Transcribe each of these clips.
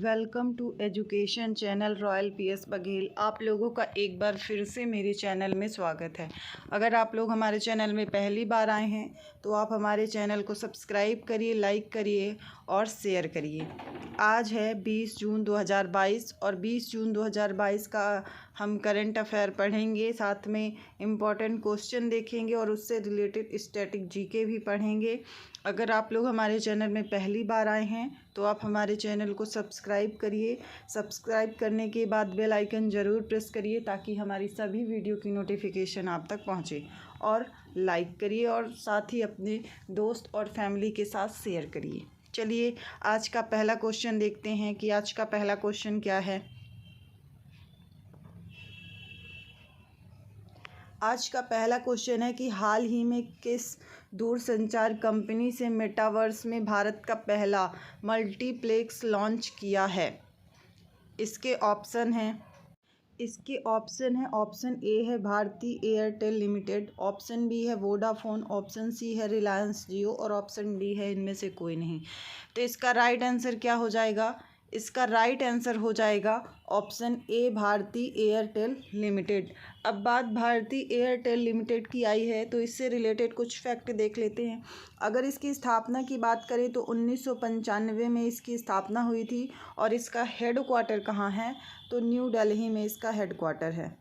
Welcome to education channel royal P S Baghel. आप लोगों का एक बार फिर से मेरे चैनल में स्वागत है। अगर आप लोग हमारे चैनल में पहली बार आए हैं तो आप हमारे चैनल को सब्सक्राइब करिए, लाइक करिए और शेयर करिए। आज है 20 जून 2022 और 20 जून 2022 का हम करंट अफेयर पढ़ेंगे, साथ में इम्पॉर्टेंट क्वेश्चन देखेंगे और उससे रिलेटेड स्टैटिक जीके भी पढ़ेंगे। अगर आप लोग हमारे चैनल में पहली बार आए हैं तो आप हमारे चैनल को सब्सक्राइब करिए। सब्सक्राइब करने के बाद बेल आइकन ज़रूर प्रेस करिए ताकि हमारी सभी वीडियो की नोटिफिकेशन आप तक पहुंचे, और लाइक करिए और साथ ही अपने दोस्त और फैमिली के साथ शेयर करिए। चलिए आज का पहला क्वेश्चन देखते हैं कि आज का पहला क्वेश्चन क्या है। आज का पहला क्वेश्चन है कि हाल ही में किस दूरसंचार कंपनी से मेटावर्स में भारत का पहला मल्टीप्लेक्स लॉन्च किया है। इसके ऑप्शन है ऑप्शन ए है Bharti Airtel limited, option B है वोडाफोन, ऑप्शन सी है रिलायंस जियो और ऑप्शन डी है इनमें से कोई नहीं। तो इसका राइट आंसर क्या हो जाएगा? इसका राइट आंसर हो जाएगा option A Bharti Airtel limited. अब बात भारती एयरटेल लिमिटेड की आई है तो इससे रिलेटेड कुछ फैक्ट देख लेते हैं। अगर इसकी स्थापना की बात करें तो 1995 में इसकी स्थापना हुई थी और इसका हेड क्वार्टर कहाँ है? तो न्यू दिल्ली में इसका हेड क्वार्टर है।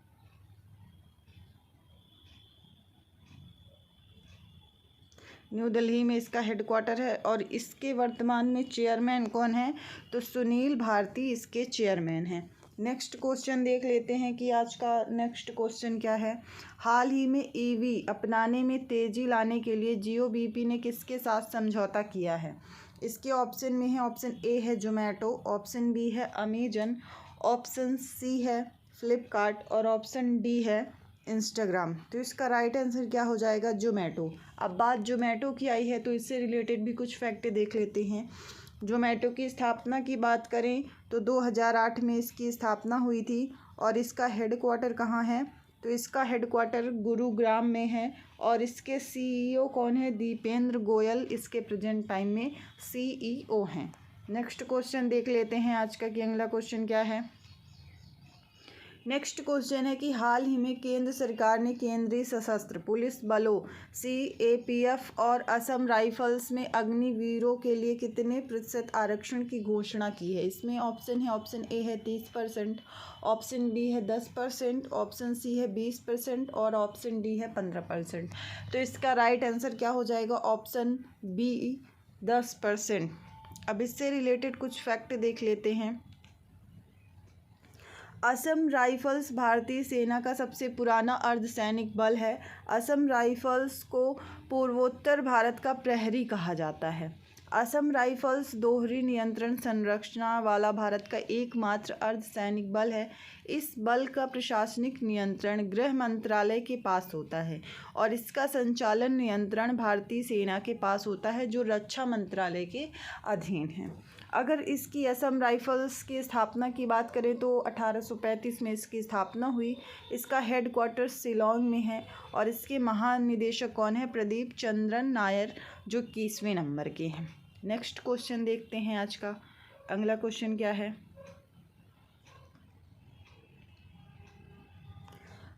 न्यू दिल्ली में इसका हेड क्वार्टर है और इसके वर्तमान में चेयरमैन कौन है? तो सुनील भारती इसके चेयरमैन हैं। नेक्स्ट क्वेश्चन देख लेते हैं कि आज का नेक्स्ट क्वेश्चन क्या है। हाल ही में ईवी अपनाने में तेज़ी लाने के लिए जियो बीपी ने किसके साथ समझौता किया है? इसके ऑप्शन में है ऑप्शन ए है जोमेटो, ऑप्शन बी है अमेजन, ऑप्शन सी है फ्लिपकार्ट और ऑप्शन डी है इंस्टाग्राम। तो इसका राइट आंसर क्या हो जाएगा? जोमेटो। अब बात जोमेटो की आई है तो इससे रिलेटेड भी कुछ फैक्ट देख लेते हैं। जोमेटो की स्थापना की बात करें तो 2008 में इसकी स्थापना हुई थी और इसका हेड क्वार्टर कहाँ है? तो इसका हेड क्वार्टर गुरुग्राम में है और इसके सीईओ कौन है? दीपेंद्र गोयल इसके प्रेजेंट टाइम में सीईओ हैं। नेक्स्ट क्वेश्चन देख लेते हैं आज का कि अगला क्वेश्चन क्या है। नेक्स्ट क्वेश्चन है कि हाल ही में केंद्र सरकार ने केंद्रीय सशस्त्र पुलिस बलों सीएपीएफ और असम राइफल्स में अग्निवीरों के लिए कितने प्रतिशत आरक्षण की घोषणा की है? इसमें ऑप्शन है ऑप्शन ए है 30%, ऑप्शन बी है 10%, ऑप्शन सी है 20% और ऑप्शन डी है 15%। तो इसका राइट आंसर क्या हो जाएगा? Option B 10%। अब इससे रिलेटेड कुछ फैक्ट देख लेते हैं। असम राइफल्स भारतीय सेना का सबसे पुराना अर्धसैनिक बल है। असम राइफल्स को पूर्वोत्तर भारत का प्रहरी कहा जाता है। असम राइफल्स दोहरी नियंत्रण संरचना वाला भारत का एकमात्र अर्धसैनिक बल है। इस बल का प्रशासनिक नियंत्रण गृह मंत्रालय के पास होता है और इसका संचालन नियंत्रण भारतीय सेना के पास होता है जो रक्षा मंत्रालय के अधीन है। अगर इसकी असम राइफल्स की स्थापना की बात करें तो 1835 में इसकी स्थापना हुई। इसका हेड क्वार्टर शिलोंग में है और इसके महानिदेशक कौन है? प्रदीप चंद्रन नायर जो 21वें नंबर के हैं। नेक्स्ट क्वेश्चन देखते हैं आज का। अगला क्वेश्चन क्या है।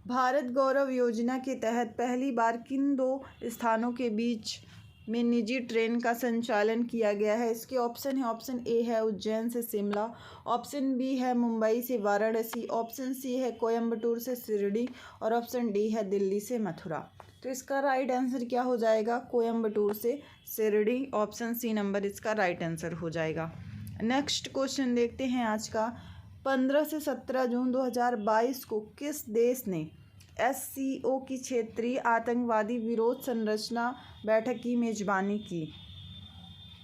भारत गौरव योजना के तहत पहली बार किन दो स्थानों के बीच में निजी ट्रेन का संचालन किया गया है? इसके ऑप्शन है ऑप्शन ए है उज्जैन से शिमला, ऑप्शन बी है मुंबई से वाराणसी, ऑप्शन सी है कोयम्बटूर से शिरडी और ऑप्शन डी है दिल्ली से मथुरा। तो इसका राइट आंसर क्या हो जाएगा? कोयम्बटूर से शिरडी, ऑप्शन सी नंबर इसका राइट आंसर हो जाएगा। नेक्स्ट क्वेश्चन देखते हैं आज का। 15 से 17 जून 2022 को किस देश ने एससीओ की क्षेत्रीय आतंकवादी विरोध संरचना बैठक की मेजबानी की?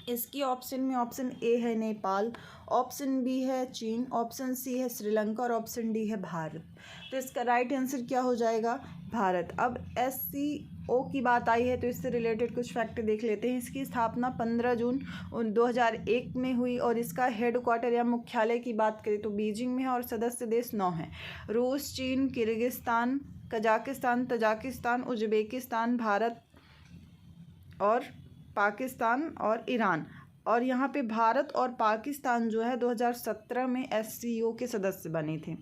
इसकी ऑप्शन में ऑप्शन ए है नेपाल, ऑप्शन बी है चीन, ऑप्शन सी है श्रीलंका और ऑप्शन डी है भारत। तो इसका राइट आंसर क्या हो जाएगा? भारत। अब एससीओ की बात आई है तो इससे रिलेटेड कुछ फैक्ट देख लेते हैं। इसकी स्थापना 15 जून 2001 में हुई और इसका हेड क्वार्टर या मुख्यालय की बात करें तो बीजिंग में है और सदस्य देश 9 हैं। रूस, चीन, Kyrgyzstan, Kazakhstan, Tajikistan, Uzbekistan, Bharat और पाकिस्तान और ईरान। और यहाँ पे भारत और पाकिस्तान जो है 2017 में SCO के सदस्य बने थे।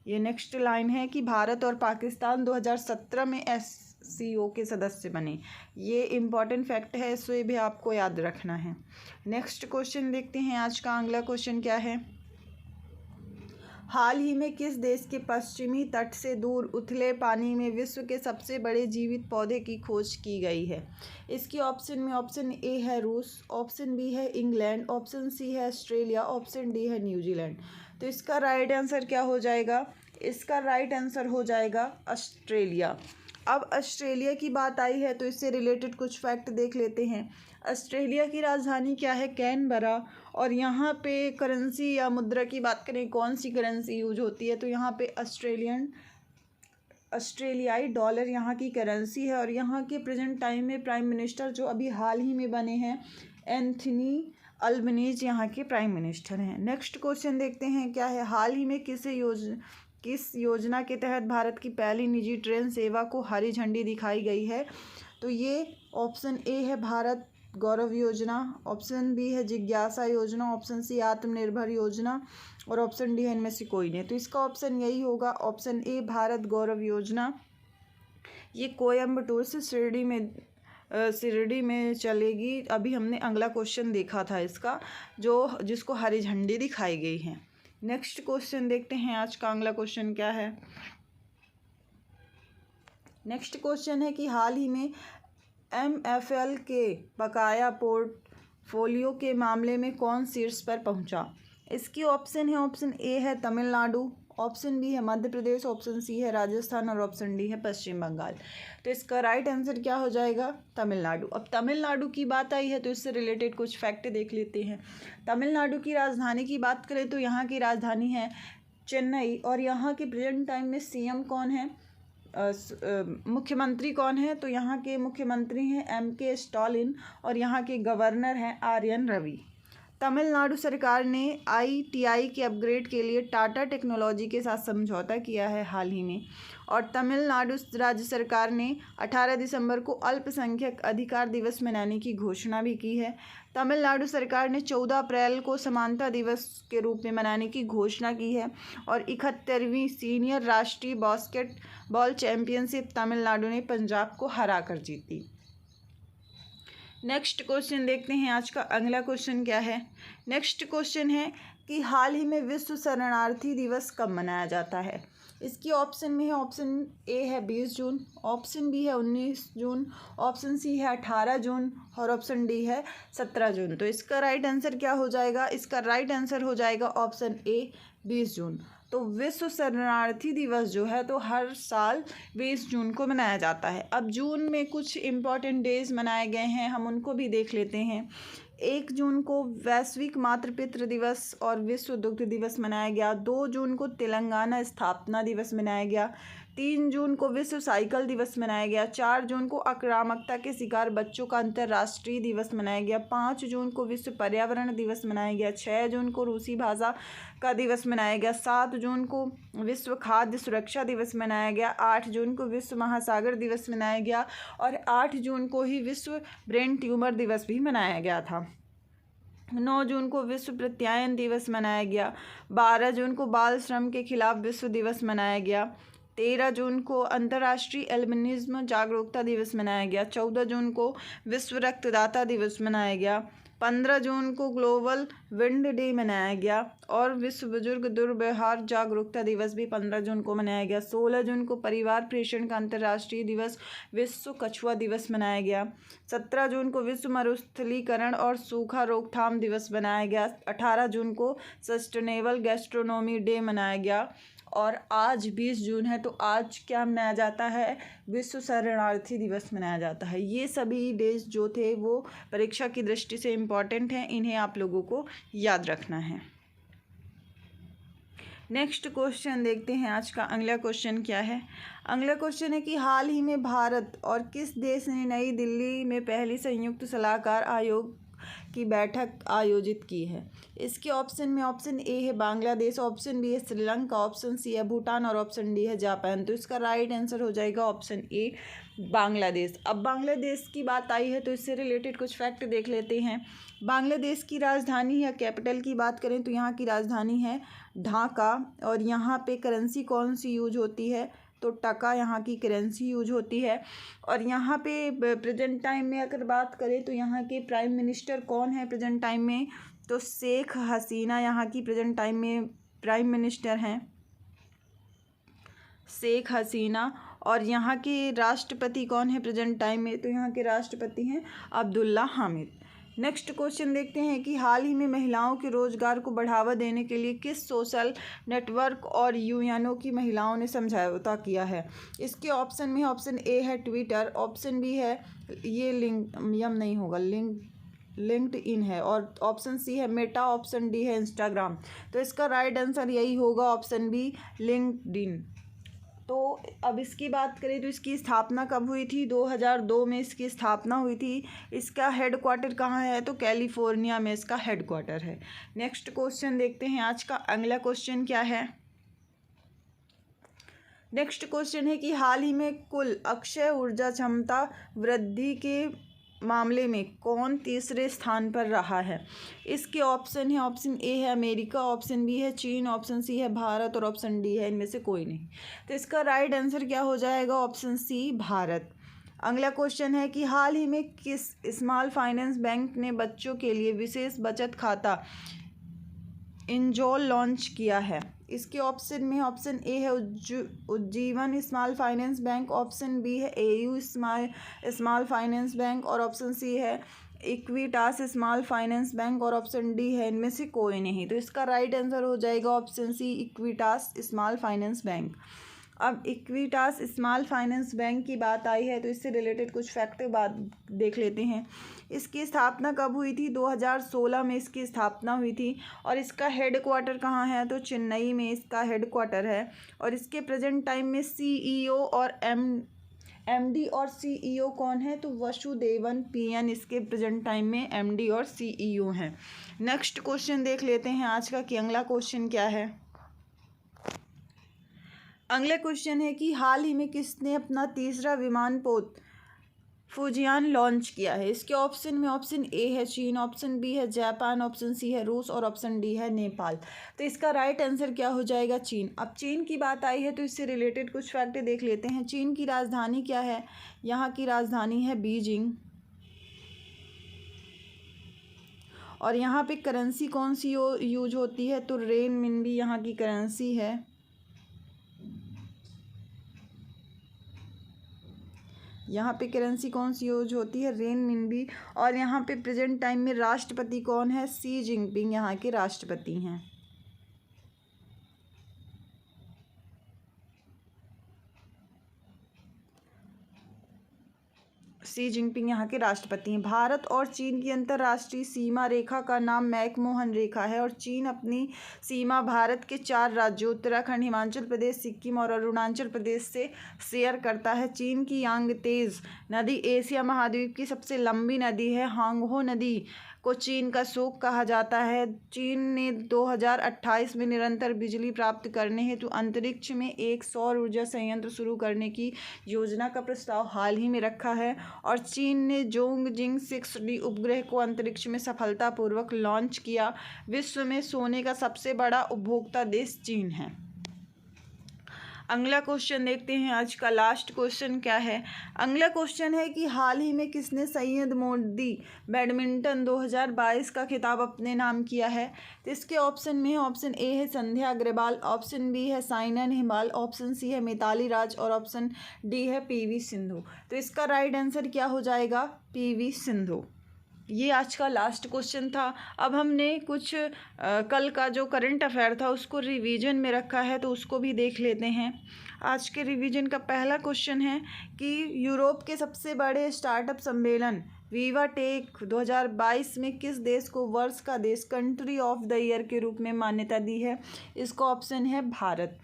ये नेक्स्ट लाइन है कि भारत और पाकिस्तान 2017 में SCO के सदस्य बने। ये इम्पॉर्टेंट फैक्ट है, इसे भी आपको याद रखना है। नेक्स्ट क्वेश्चन देखते हैं। आज का अगला क्वेश्चन क्या है? हाल ही में किस देश के पश्चिमी तट से दूर उथले पानी में विश्व के सबसे बड़े जीवित पौधे की खोज की गई है? इसकी ऑप्शन में ऑप्शन ए है रूस, ऑप्शन बी है इंग्लैंड, ऑप्शन सी है ऑस्ट्रेलिया, ऑप्शन डी है न्यूजीलैंड। तो इसका राइट आंसर क्या हो जाएगा? इसका राइट आंसर हो जाएगा ऑस्ट्रेलिया। अब ऑस्ट्रेलिया की बात आई है तो इससे रिलेटेड कुछ फैक्ट देख लेते हैं। ऑस्ट्रेलिया की राजधानी क्या है? कैनबरा। और यहाँ पे करेंसी या मुद्रा की बात करें, कौन सी करेंसी यूज होती है, तो यहाँ पे ऑस्ट्रेलियाई डॉलर यहाँ की करेंसी है। और यहाँ के प्रेजेंट टाइम में प्राइम मिनिस्टर जो अभी हाल ही में बने हैं, एंथनी अल्बनीज यहाँ के प्राइम मिनिस्टर हैं। नेक्स्ट क्वेश्चन देखते हैं क्या है? हाल ही में किस योजना के तहत भारत की पहली निजी ट्रेन सेवा को हरी झंडी दिखाई गई है? तो ये ऑप्शन ए है भारत गौरव योजना, ऑप्शन बी है जिज्ञासा योजना, ऑप्शन सी आत्मनिर्भर योजना और ऑप्शन डी है इनमें से कोई नहीं। तो इसका ऑप्शन यही होगा, ऑप्शन ए भारत गौरव योजना। ये कोयम्बटूर से शिरडी में चलेगी। अभी हमने अगला क्वेश्चन देखा था इसका, जिसको हरी झंडी दिखाई गई है। नेक्स्ट क्वेश्चन देखते हैं। आज का अगला क्वेश्चन क्या है? नेक्स्ट क्वेश्चन है कि हाल ही में MFL के बकाया पोर्टफोलियो के मामले में कौन शीर्ष पर पहुंचा? इसकी ऑप्शन है, ऑप्शन ए है तमिलनाडु, ऑप्शन बी है मध्य प्रदेश, ऑप्शन सी है राजस्थान और ऑप्शन डी है पश्चिम बंगाल। तो इसका राइट आंसर क्या हो जाएगा? तमिलनाडु। अब तमिलनाडु की बात आई है तो इससे रिलेटेड कुछ फैक्ट देख लेते हैं। तमिलनाडु की राजधानी की बात करें तो यहाँ की राजधानी है चेन्नई। और यहाँ के प्रेजेंट टाइम में CM कौन है, मुख्यमंत्री कौन है? तो यहाँ के मुख्यमंत्री हैं MK स्टालिन और यहाँ के गवर्नर हैं RN रवि। तमिलनाडु सरकार ने ITI के अपग्रेड के लिए टाटा टेक्नोलॉजी के साथ समझौता किया है हाल ही में। और तमिलनाडु राज्य सरकार ने 18 दिसंबर को अल्पसंख्यक अधिकार दिवस मनाने की घोषणा भी की है। तमिलनाडु सरकार ने 14 अप्रैल को समानता दिवस के रूप में मनाने की घोषणा की है। और 71वीं सीनियर राष्ट्रीय बास्केटबॉल चैंपियनशिप तमिलनाडु ने पंजाब को हरा कर जीती। नेक्स्ट क्वेश्चन देखते हैं। आज का अगला क्वेश्चन क्या है? नेक्स्ट क्वेश्चन है कि हाल ही में विश्व शरणार्थी दिवस कब मनाया जाता है? इसकी ऑप्शन में है, ऑप्शन ए है 20 जून, ऑप्शन बी है 19 जून, ऑप्शन सी है 18 जून और ऑप्शन डी है 17 जून। तो इसका राइट आंसर क्या हो जाएगा? इसका राइट आंसर हो जाएगा ऑप्शन ए 20 जून। तो विश्व शरणार्थी दिवस जो है तो हर साल 20 जून को मनाया जाता है। अब जून में कुछ इम्पॉर्टेंट डेज मनाए गए हैं, हम उनको भी देख लेते हैं। 1 जून को वैश्विक मातृपितृ दिवस और विश्व दुग्ध दिवस मनाया गया। 2 जून को तेलंगाना स्थापना दिवस मनाया गया। 3 जून को विश्व साइकिल दिवस मनाया गया। 4 जून को आक्रामकता के शिकार बच्चों का अंतर्राष्ट्रीय दिवस मनाया गया। 5 जून को विश्व पर्यावरण दिवस मनाया गया। 6 जून को रूसी भाषा का दिवस मनाया गया। 7 जून को विश्व खाद्य सुरक्षा दिवस मनाया गया। 8 जून को विश्व महासागर दिवस मनाया गया और 8 जून को ही विश्व ब्रेन ट्यूमर दिवस भी मनाया गया था। 9 जून को विश्व प्रत्यायन दिवस मनाया गया। 12 जून को बाल श्रम के खिलाफ विश्व दिवस मनाया गया। 13 जून को अंतर्राष्ट्रीय एल्बिनिज्म जागरूकता दिवस मनाया गया। 14 जून को विश्व रक्तदाता दिवस मनाया गया। 15 जून को ग्लोबल विंड डे मनाया गया और विश्व बुजुर्ग दुर्व्यवहार जागरूकता दिवस भी 15 जून को मनाया गया। 16 जून को परिवार पोषण का अंतर्राष्ट्रीय दिवस विश्व कछुआ दिवस मनाया गया। 17 जून को विश्व मरुस्थलीकरण और सूखा रोकथाम दिवस मनाया गया। 18 जून को सस्टेनेबल गैस्ट्रोनॉमी डे मनाया गया। और आज 20 जून है तो आज क्या मनाया जाता है? विश्व शरणार्थी दिवस मनाया जाता है। ये सभी डेज जो थे वो परीक्षा की दृष्टि से इम्पॉर्टेंट हैं, इन्हें आप लोगों को याद रखना है। नेक्स्ट क्वेश्चन देखते हैं। आज का अगला क्वेश्चन क्या है? अगला क्वेश्चन है कि हाल ही में भारत और किस देश ने नई दिल्ली में पहली संयुक्त सलाहकार आयोग की बैठक आयोजित की है? इसके ऑप्शन में ऑप्शन ए है बांग्लादेश, ऑप्शन बी है श्रीलंका, ऑप्शन सी है भूटान और ऑप्शन डी है जापान। तो इसका राइट आंसर हो जाएगा ऑप्शन ए बांग्लादेश। अब बांग्लादेश की बात आई है तो इससे रिलेटेड कुछ फैक्ट देख लेते हैं। बांग्लादेश की राजधानी या कैपिटल की बात करें तो यहाँ की राजधानी है ढाका। और यहाँ पे करेंसी कौन सी यूज होती है? तो टका यहाँ की करेंसी यूज होती है। और यहाँ पे प्रेजेंट टाइम में अगर बात करें तो यहाँ के प्राइम मिनिस्टर कौन है प्रेजेंट टाइम में? तो शेख हसीना यहाँ की प्रेजेंट टाइम में प्राइम मिनिस्टर हैं, शेख हसीना। और यहाँ के राष्ट्रपति कौन है प्रेजेंट टाइम में? तो यहाँ के राष्ट्रपति हैं अब्दुल्ला हामिद। नेक्स्ट क्वेश्चन देखते हैं कि हाल ही में महिलाओं के रोजगार को बढ़ावा देने के लिए किस सोशल नेटवर्क और यूएनओ की महिलाओं ने समझौता किया है? इसके ऑप्शन में ऑप्शन ए है ट्विटर, ऑप्शन बी है ये लिंक्ड इन है, और ऑप्शन सी है मेटा, ऑप्शन डी है इंस्टाग्राम। तो इसका राइट आंसर यही होगा ऑप्शन बी लिंक्ड इन। तो अब इसकी बात करें तो इसकी स्थापना कब हुई थी? 2002 में इसकी स्थापना हुई थी। इसका हेडक्वार्टर कहाँ है? तो कैलिफोर्निया में इसका हेडक्वार्टर है। नेक्स्ट क्वेश्चन देखते हैं आज का अगला क्वेश्चन क्या है। नेक्स्ट क्वेश्चन है कि हाल ही में कुल अक्षय ऊर्जा क्षमता वृद्धि के मामले में कौन तीसरे स्थान पर रहा है? इसके ऑप्शन है ऑप्शन ए है अमेरिका, ऑप्शन बी है चीन, ऑप्शन सी है भारत और ऑप्शन डी है इनमें से कोई नहीं। तो इसका राइट आंसर क्या हो जाएगा? Option C Bharat. अगला क्वेश्चन है कि हाल ही में किस स्मॉल फाइनेंस बैंक ने बच्चों के लिए विशेष बचत खाता इंजोल लॉन्च किया है? इसके ऑप्शन में ऑप्शन ए है Ujjivan small finance bank, option B है एयू स्मॉल फाइनेंस बैंक और ऑप्शन सी है इक्विटास स्मॉल फाइनेंस बैंक और ऑप्शन डी है इनमें से कोई नहीं। तो इसका राइट आंसर हो जाएगा option C Equitas small finance bank. अब इक्विटास स्मॉल फाइनेंस बैंक की बात आई है तो इससे रिलेटेड कुछ फैक्ट बात देख लेते हैं। इसकी स्थापना कब हुई थी? 2016 में इसकी स्थापना हुई थी। और इसका हेडक्वार्टर कहाँ है? तो चेन्नई में इसका हेडक्वार्टर है। और इसके प्रेजेंट टाइम में सीईओ और एमडी और सीईओ कौन है? तो वसुदेवन पीएन इसके प्रेजेंट टाइम में एमडी और सीईओ हैं। नेक्स्ट क्वेश्चन देख लेते हैं आज का कि अगला क्वेश्चन क्या है। अगला क्वेश्चन है कि हाल ही में किसने अपना तीसरा विमानपोत फुजियान लॉन्च किया है? इसके ऑप्शन में ऑप्शन ए है चीन, ऑप्शन बी है जापान, ऑप्शन सी है रूस और ऑप्शन डी है नेपाल। तो इसका राइट आंसर क्या हो जाएगा? चीन। अब चीन की बात आई है तो इससे रिलेटेड कुछ फैक्ट देख लेते हैं। चीन की राजधानी क्या है? यहाँ की राजधानी है बीजिंग। और यहाँ पे करेंसी कौन सी यूज होती है? तो रेनमिनबी यहाँ की करेंसी है। यहाँ पे करेंसी कौन सी यूज होती है? रेनमिनबी। और यहाँ पे प्रेजेंट टाइम में राष्ट्रपति कौन है? शी जिनपिंग यहाँ के राष्ट्रपति हैं। शी जिनपिंग यहाँ के राष्ट्रपति हैं। भारत और चीन की अंतर्राष्ट्रीय सीमा रेखा का नाम मैकमोहन रेखा है। और चीन अपनी सीमा भारत के 4 राज्यों उत्तराखंड, हिमाचल प्रदेश, सिक्किम और अरुणाचल प्रदेश से शेयर करता है। चीन की यांगतेज नदी एशिया महाद्वीप की सबसे लंबी नदी है। हांगहो नदी को चीन का शोक कहा जाता है। चीन ने 2028 में निरंतर बिजली प्राप्त करने हेतु अंतरिक्ष में एक सौर ऊर्जा संयंत्र शुरू करने की योजना का प्रस्ताव हाल ही में रखा है। और चीन ने जोंगजिंग 6D उपग्रह को अंतरिक्ष में सफलतापूर्वक लॉन्च किया। विश्व में सोने का सबसे बड़ा उपभोक्ता देश चीन है। अगला क्वेश्चन देखते हैं आज का लास्ट क्वेश्चन क्या है। अगला क्वेश्चन है कि हाल ही में किसने सैयद मोदी बैडमिंटन 2022 का खिताब अपने नाम किया है? तो इसके ऑप्शन में ऑप्शन ए है संध्या अग्रवाल, ऑप्शन बी है साइना नेहवाल, ऑप्शन सी है मिताली राज और ऑप्शन डी है पीवी सिंधु। तो इसका राइट आंसर क्या हो जाएगा? पीवी सिंधु। ये आज का लास्ट क्वेश्चन था। अब हमने कुछ कल का जो करंट अफेयर था उसको रिवीजन में रखा है तो उसको भी देख लेते हैं। आज के रिवीजन का पहला क्वेश्चन है कि यूरोप के सबसे बड़े स्टार्टअप सम्मेलन विवा टेक 2022 में किस देश को वर्ष का देश कंट्री ऑफ द ईयर के रूप में मान्यता दी है? इसका ऑप्शन है भारत।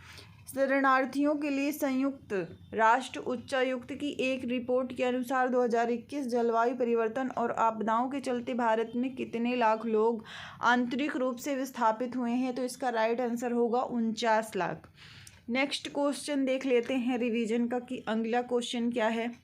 शरणार्थियों के लिए संयुक्त राष्ट्र उच्चायुक्त की एक रिपोर्ट के अनुसार 2021 जलवायु परिवर्तन और आपदाओं के चलते भारत में कितने लाख लोग आंतरिक रूप से विस्थापित हुए हैं? तो इसका राइट आंसर होगा 49 लाख। नेक्स्ट क्वेश्चन देख लेते हैं रिवीजन का कि अगला क्वेश्चन क्या है।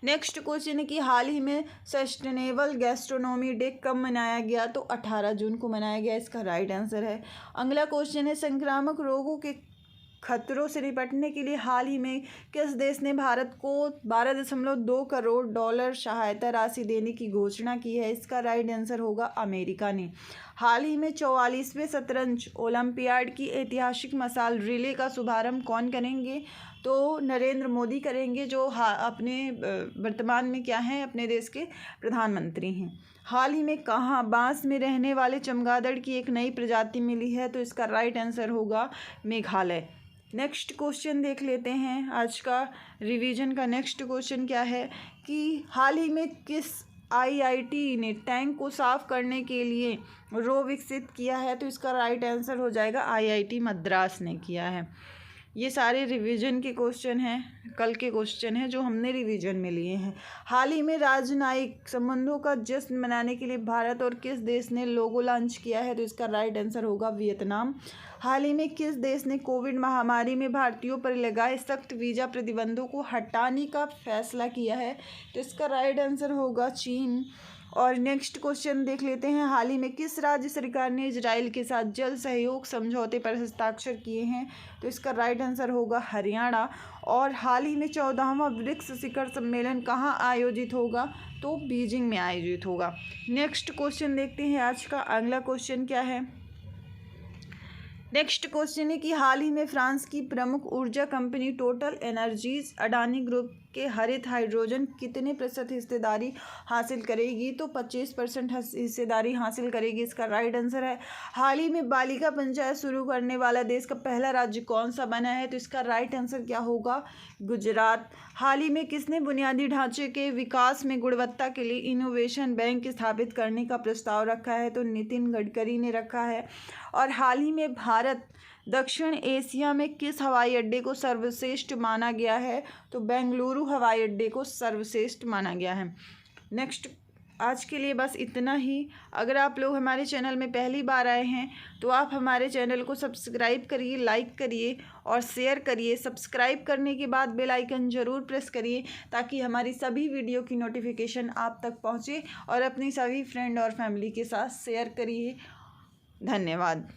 नेक्स्ट क्वेश्चन है कि हाल ही में सस्टेनेबल गैस्ट्रोनॉमी डे कब मनाया गया? तो 18 जून को मनाया गया। इसका राइट आंसर है। अगला क्वेश्चन है संक्रामक रोगों के खतरों से निपटने के लिए हाल ही में किस देश ने भारत को 12.2 करोड़ डॉलर सहायता राशि देने की घोषणा की है? इसका राइट आंसर होगा अमेरिका ने। हाल ही में 44वें शतरंज ओलंपियाड की ऐतिहासिक मशाल रिले का शुभारंभ कौन करेंगे? तो नरेंद्र मोदी करेंगे, जो अपने वर्तमान में क्या हैं, अपने देश के प्रधानमंत्री हैं। हाल ही में कहाँ बांस में रहने वाले चमगादड़ की एक नई प्रजाति मिली है? तो इसका राइट आंसर होगा मेघालय। नेक्स्ट क्वेश्चन देख लेते हैं आज का रिवीजन का। नेक्स्ट क्वेश्चन क्या है कि हाल ही में किस आईआईटी ने टैंक को साफ करने के लिए रो विकसित किया है? तो इसका राइट आंसर हो जाएगा आईआईटी मद्रास ने किया है। ये सारे रिवीजन के क्वेश्चन हैं, कल के क्वेश्चन हैं जो हमने रिवीजन में लिए हैं। हाल ही में राजनयिक संबंधों का जश्न मनाने के लिए भारत और किस देश ने लोगो लॉन्च किया है? तो इसका राइट आंसर होगा वियतनाम। हाल ही में किस देश ने कोविड महामारी में भारतीयों पर लगाए सख्त वीज़ा प्रतिबंधों को हटाने का फैसला किया है? तो इसका राइट आंसर होगा चीन। और नेक्स्ट क्वेश्चन देख लेते हैं। हाल ही में किस राज्य सरकार ने इजराइल के साथ जल सहयोग समझौते पर हस्ताक्षर किए हैं? तो इसका राइट आंसर होगा हरियाणा। और हाल ही में 14वां ब्रिक्स शिखर सम्मेलन कहाँ आयोजित होगा? तो बीजिंग में आयोजित होगा। नेक्स्ट क्वेश्चन देखते हैं आज का। अगला क्वेश्चन क्या है? नेक्स्ट क्वेश्चन है कि हाल ही में फ्रांस की प्रमुख ऊर्जा company total energies Adani group के हरित हाइड्रोजन कितने प्रतिशत हिस्सेदारी हासिल करेगी? तो 25% हिस्सेदारी हासिल करेगी। इसका राइट आंसर है। हाल ही में बालिका पंचायत शुरू करने वाला देश का पहला राज्य कौन सा बना है? तो इसका राइट आंसर क्या होगा? गुजरात। हाल ही में किसने बुनियादी ढांचे के विकास में गुणवत्ता के लिए इनोवेशन बैंक स्थापित करने का प्रस्ताव रखा है? तो नितिन गडकरी ने रखा है। और हाल ही में भारत दक्षिण एशिया में किस हवाई अड्डे को सर्वश्रेष्ठ माना गया है? तो बेंगलुरु हवाई अड्डे को सर्वश्रेष्ठ माना गया है। नेक्स्ट आज के लिए बस इतना ही। अगर आप लोग हमारे चैनल में पहली बार आए हैं तो आप हमारे चैनल को सब्सक्राइब करिए, लाइक करिए और शेयर करिए। सब्सक्राइब करने के बाद बेल आइकन ज़रूर प्रेस करिए ताकि हमारी सभी वीडियो की नोटिफिकेशन आप तक पहुंचे और अपनी सभी फ्रेंड और फैमिली के साथ शेयर करिए। धन्यवाद।